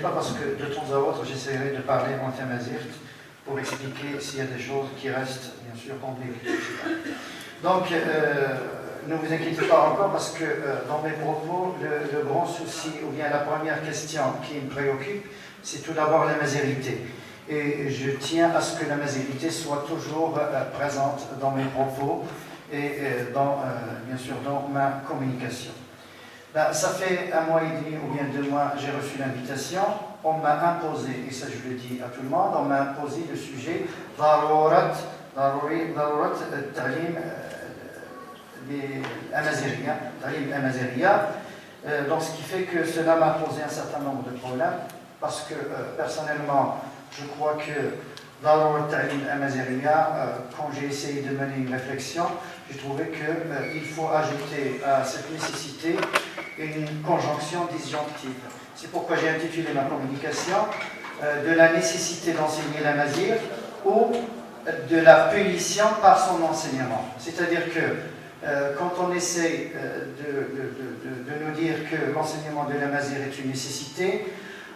pas parce que de temps à autre, j'essaierai de parler en tamazirt pour expliquer s'il y a des choses qui restent, bien sûr, compliquées. Donc, ne vous inquiétez pas encore parce que dans mes propos, le grand souci, ou bien la première question qui me préoccupe, c'est tout d'abord la mazérité. Et je tiens à ce que la mazérité soit toujours présente dans mes propos et bien sûr dans ma communication. Ben, ça fait 1 mois et demi ou bien 2 mois, j'ai reçu l'invitation. On m'a imposé, et ça je le dis à tout le monde, on m'a imposé le sujet ضرورة التعليم الأمازيغية. Donc ce qui fait que cela m'a posé un certain nombre de problèmes parce que personnellement je crois que ضرورة التعليم الأمازيغية, quand j'ai essayé de mener une réflexion, j'ai trouvé qu'il faut ajouter à cette nécessité une conjonction disjonctive. C'est pourquoi j'ai intitulé ma communication de la nécessité d'enseigner l'amazigh ou de la punition par son enseignement. C'est-à-dire que quand on essaie de nous dire que l'enseignement de l'amazigh est une nécessité,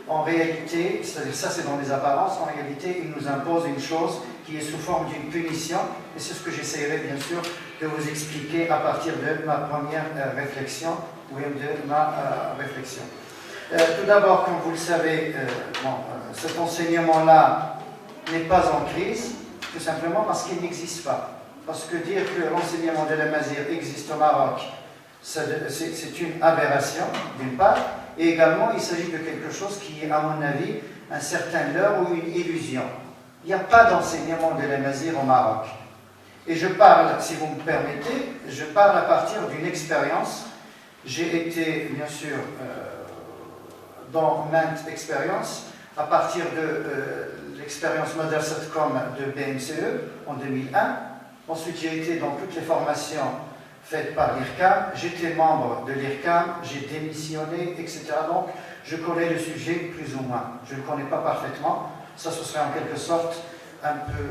en réalité, c'est-à-dire ça c'est dans les apparences, en réalité il nous impose une chose qui est sous forme d'une punition, et c'est ce que j'essaierai bien sûr de vous expliquer à partir de ma première réflexion, ou même de ma réflexion. Tout d'abord, comme vous le savez, cet enseignement-là n'est pas en crise, tout simplement parce qu'il n'existe pas. Parce que dire que l'enseignement de l'amazigh existe au Maroc, c'est une aberration, d'une part, et également il s'agit de quelque chose qui est, à mon avis, un certain leurre ou une illusion. Il n'y a pas d'enseignement de l'amazigh au Maroc. Et je parle, si vous me permettez, je parle à partir d'une expérience. J'ai été, bien sûr, dans maintes expériences, à partir de l'expérience Madrasatcom de BMCE en 2001. Ensuite, j'ai été dans toutes les formations faites par l'IRCAM. J'étais membre de l'IRCAM, j'ai démissionné, etc. Donc, je connais le sujet plus ou moins. Je ne le connais pas parfaitement. Ça, ce serait en quelque sorte un peu,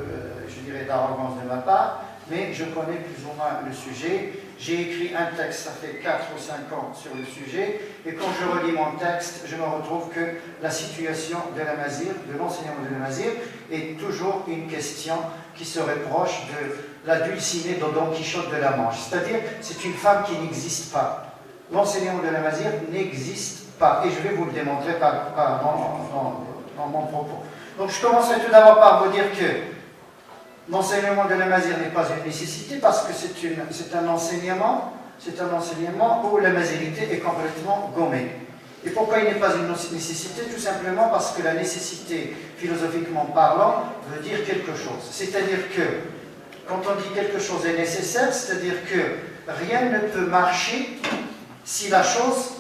je dirais, d'arrogance de ma part, mais je connais plus ou moins le sujet. J'ai écrit un texte, ça fait 4 ou 5 ans sur le sujet, et quand je relis mon texte, je me retrouve que la situation de l'amazigh, de l'enseignement de l'amazigh, est toujours une question qui serait proche de la Dulcinée de Don Quichotte de la Manche. C'est-à-dire, c'est une femme qui n'existe pas. L'enseignement de l'amazigh n'existe pas, et je vais vous le démontrer dans mon propos. Donc je commencerai tout d'abord par vous dire que l'enseignement de l'amazigh n'est pas une nécessité parce que c'est un enseignement où l'amazighité est complètement gommée. Et pourquoi il n'est pas une nécessité? Tout simplement parce que la nécessité, philosophiquement parlant, veut dire quelque chose. C'est-à-dire que, quand on dit quelque chose est nécessaire, c'est-à-dire que rien ne peut marcher si la chose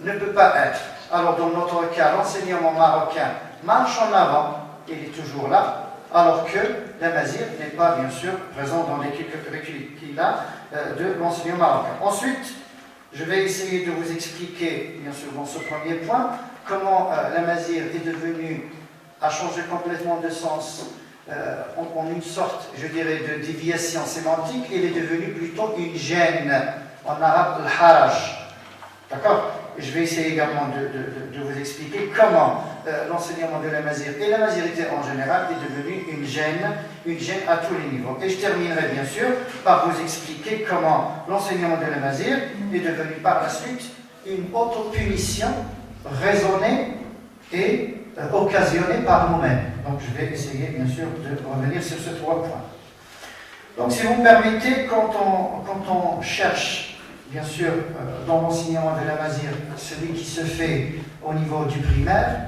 ne peut pas être. Alors dans notre cas, l'enseignement marocain marche en avant, il est toujours là, alors que l'amazigh n'est pas bien sûr présent dans les curricula de l'enseignement marocain. Ensuite, je vais essayer de vous expliquer, bien sûr, dans ce premier point, comment l'amazigh est devenu, a changé complètement de sens en une sorte, je dirais, de déviation sémantique. Il est devenu plutôt une gêne, en arabe, al-haraj. D'accord? Je vais essayer également de vous expliquer comment l'enseignement de l'amazigh et l'amazighité en général est devenu une gêne à tous les niveaux. Et je terminerai bien sûr par vous expliquer comment l'enseignement de l'amazigh est devenu par la suite une autopunition raisonnée et occasionnée par nous-mêmes. Donc je vais essayer bien sûr de revenir sur ces 3 points. Donc si vous me permettez, quand on cherche bien sûr, dans l'enseignement de l'amazigh, celui qui se fait au niveau du primaire,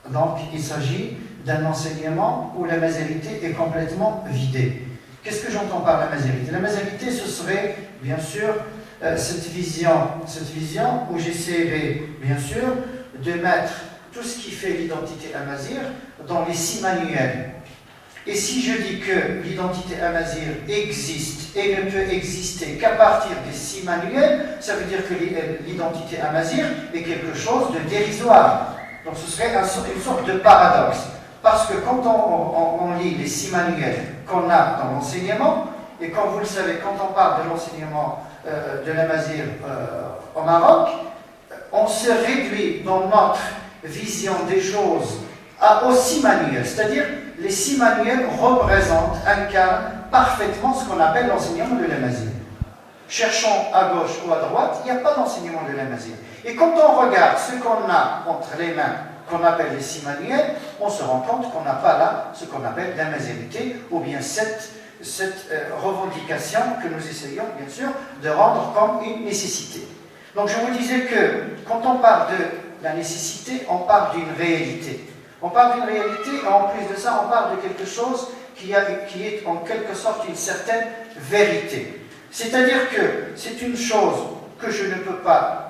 donc il s'agit d'un enseignement où l'amazighité est complètement vidée. Qu'est-ce que j'entends par l'amazighité? L'amazighité, ce serait, bien sûr, cette vision où j'essaierai, bien sûr, de mettre tout ce qui fait l'identité amazigh dans les 6 manuels. Et si je dis que l'identité amazigh existe et ne peut exister qu'à partir des 6 manuels, ça veut dire que l'identité amazigh est quelque chose de dérisoire. Donc ce serait une sorte de paradoxe. Parce que quand on lit les 6 manuels qu'on a dans l'enseignement, et comme vous le savez, quand on parle de l'enseignement de l'amazigh au Maroc, on se réduit dans notre vision des choses aux 6 manuels, c'est-à-dire les 6 manuels représentent, incarnent parfaitement ce qu'on appelle l'enseignement de la Mazir. Cherchons à gauche ou à droite, il n'y a pas d'enseignement de la Mazir. Et quand on regarde ce qu'on a entre les mains, qu'on appelle les 6 manuels, on se rend compte qu'on n'a pas là ce qu'on appelle la mazérité, ou bien cette revendication que nous essayons bien sûr de rendre comme une nécessité. Donc je vous disais que quand on parle de la nécessité, on parle d'une réalité. On parle d'une réalité et en plus de ça, on parle de quelque chose qui est en quelque sorte une certaine vérité. C'est-à-dire que c'est une chose que je ne peux pas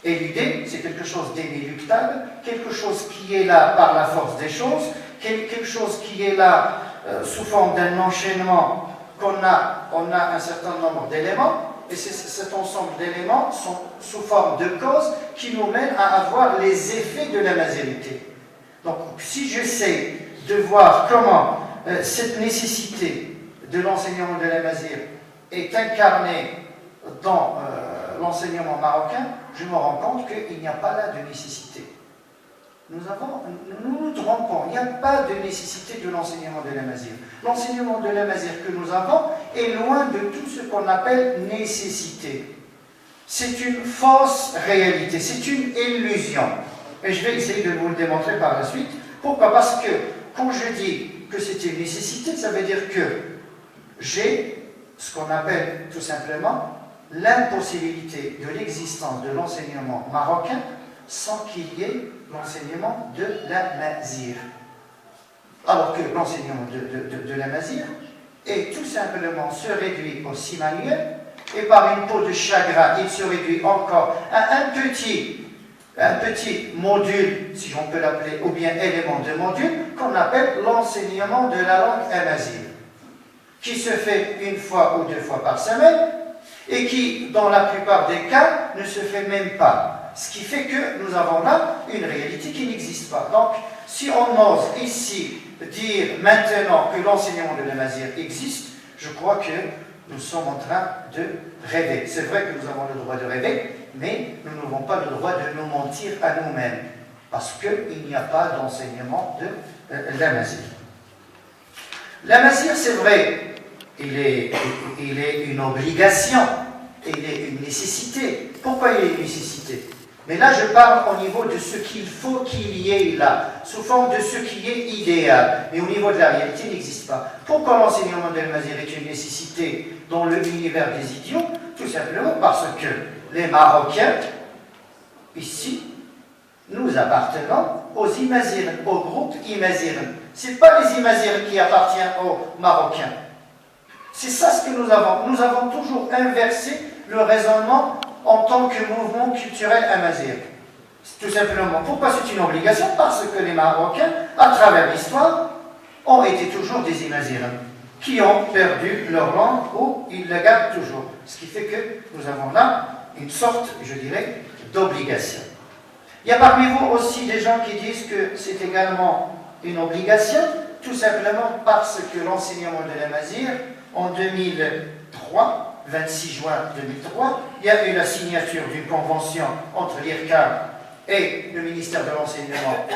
éluder, c'est quelque chose d'inéluctable, quelque chose qui est là par la force des choses, quelque chose qui est là sous forme d'un enchaînement on a un certain nombre d'éléments, et cet ensemble d'éléments sont sous forme de causes qui nous mènent à avoir les effets de la mazérité. Donc, si j'essaie de voir comment cette nécessité de l'enseignement de la mazir est incarnée dans l'enseignement marocain, je me rends compte qu'il n'y a pas là de nécessité. Nous nous trompons, il n'y a pas de nécessité de l'enseignement de la mazir. L'enseignement de la mazir que nous avons est loin de tout ce qu'on appelle nécessité. C'est une fausse réalité, c'est une illusion. Et je vais essayer de vous le démontrer par la suite. Pourquoi? Parce que quand je dis que c'est une nécessité, ça veut dire que j'ai ce qu'on appelle tout simplement l'impossibilité de l'existence de l'enseignement marocain sans qu'il y ait l'enseignement de la mazir. Alors que l'enseignement de la mazir est tout simplement se réduit aux 6 manuels, et par une peau de chagrin, il se réduit encore à un petit module, si on peut l'appeler, ou bien élément de module, qu'on appelle l'enseignement de la langue amazigh, qui se fait 1 fois ou 2 fois par semaine, et qui, dans la plupart des cas, ne se fait même pas. Ce qui fait que nous avons là une réalité qui n'existe pas. Donc, si on ose ici dire maintenant que l'enseignement de l'amazigh existe, je crois que nous sommes en train de rêver. C'est vrai que nous avons le droit de rêver, mais nous n'avons pas le droit de nous mentir à nous-mêmes, parce qu'il n'y a pas d'enseignement de l'amazigh. L'amazigh, c'est vrai, il est une obligation, il est une nécessité. Pourquoi il est une nécessité? Mais là, je parle au niveau de ce qu'il faut qu'il y ait là, sous forme de ce qui est idéal. Mais au niveau de la réalité, il n'existe pas. Pourquoi l'enseignement de l'amazigh est une nécessité dans l'univers des idiots? Tout simplement parce que les Marocains, ici, nous appartenons aux Imaziren, au groupe Imaziren. Ce n'est pas les Imaziren qui appartiennent aux Marocains. C'est ça ce que nous avons. Nous avons toujours inversé le raisonnement en tant que mouvement culturel amazigh. Tout simplement. Pourquoi c'est une obligation? Parce que les Marocains, à travers l'histoire, ont été toujours des Imaziren, qui ont perdu leur langue ou ils la gardent toujours. Ce qui fait que nous avons là une sorte, je dirais, d'obligation. Il y a parmi vous aussi des gens qui disent que c'est également une obligation, tout simplement parce que l'enseignement de l'amazigh, en 2003, 26 juin 2003, il y a eu la signature d'une convention entre l'IRCAM et le ministère de l'Enseignement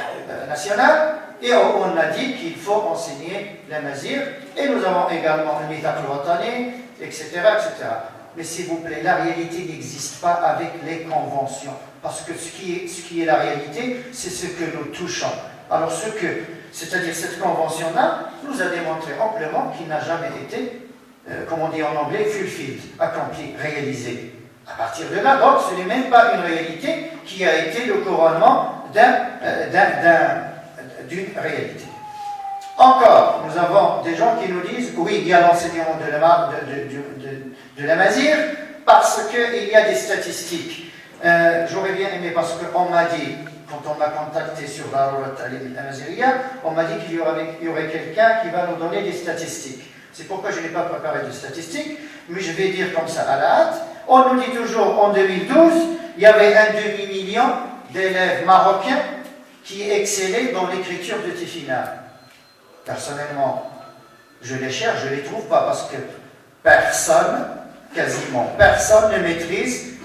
national, et on a dit qu'il faut enseigner l'amazigh, et nous avons également le Mithaq al-Watani, etc., etc. Mais s'il vous plaît, la réalité n'existe pas avec les conventions, parce que ce qui est la réalité, c'est ce que nous touchons. Alors c'est-à-dire cette convention-là, nous a démontré amplement qu'il n'a jamais été, comme on dit en anglais, fulfilled, accompli, réalisé. À partir de là, donc, ce n'est même pas une réalité qui a été le couronnement d'une réalité. Encore, nous avons des gens qui nous disent, oui, il y a l'enseignement de l'amazigh, parce qu'il y a des statistiques. J'aurais bien aimé, parce qu'on m'a dit, quand on m'a contacté sur Darurat Talim al-Amazighiya, on m'a dit qu'il y aurait quelqu'un qui va nous donner des statistiques. C'est pourquoi je n'ai pas préparé de statistiques, mais je vais dire comme ça à la hâte. On nous dit toujours, en 2012, il y avait un demi-million d'élèves marocains qui excellaient dans l'écriture de Tifina. Personnellement, je les cherche, je ne les trouve pas, parce que personne, quasiment personne ne maîtrise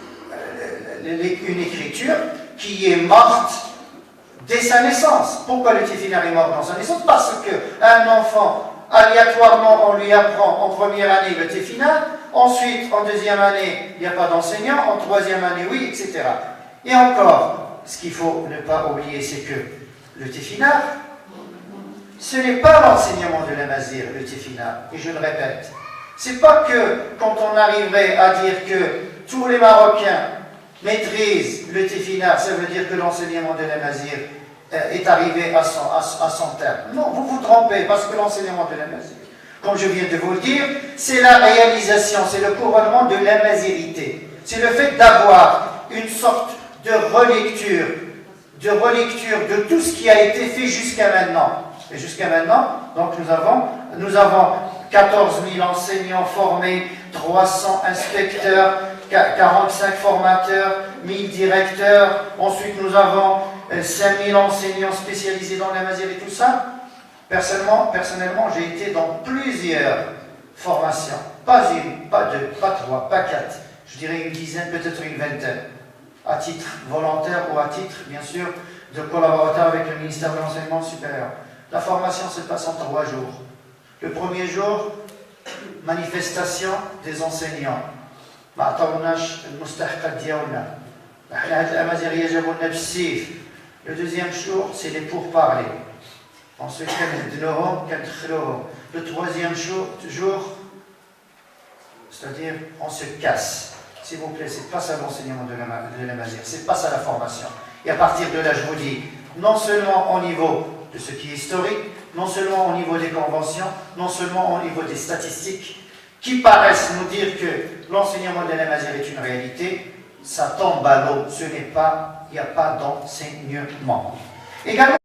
une écriture qui est morte dès sa naissance. Pourquoi le Tifinagh est mort dans sa naissance? Parce qu'un enfant, aléatoirement, on lui apprend en première année le Tifinagh, ensuite, en deuxième année, il n'y a pas d'enseignant, en troisième année, oui, etc. Et encore, ce qu'il faut ne pas oublier, c'est que le Tifinagh, ce n'est pas l'enseignement de la Mazir, le Tifinagh, et je le répète. C'est pas que quand on arriverait à dire que tous les Marocains maîtrisent le Tifinagh, ça veut dire que l'enseignement de la Mazir est arrivé à son terme. Non, vous vous trompez, parce que l'enseignement de la Mazir, comme je viens de vous le dire, c'est la réalisation, c'est le couronnement de la Mazirité. C'est le fait d'avoir une sorte de relecture de tout ce qui a été fait jusqu'à maintenant. Et jusqu'à maintenant, donc nous avons 14 000 enseignants formés, 300 inspecteurs, 45 formateurs, 1000 directeurs. Ensuite, nous avons 5000 enseignants spécialisés dans la Mazir et tout ça. Personnellement, j'ai été dans plusieurs formations. Pas une, pas deux, pas trois, pas quatre. Je dirais une dizaine, peut-être une vingtaine. À titre volontaire ou à titre, bien sûr, de collaborateur avec le ministère de l'Enseignement supérieur. La formation se passe en 3 jours. Le premier jour, manifestation des enseignants. Le deuxième jour, c'est les pourparlers. Ensuite, le troisième jour, c'est-à-dire, on se casse. S'il vous plaît, c'est pas ça l'enseignement de la Mazir, c'est pas ça la formation. Et à partir de là, je vous dis, non seulement au niveau de ce qui est historique, non seulement au niveau des conventions, non seulement au niveau des statistiques, qui paraissent nous dire que l'enseignement de la Mazir est une réalité, ça tombe à l'eau, il n'y a pas d'enseignement. Également,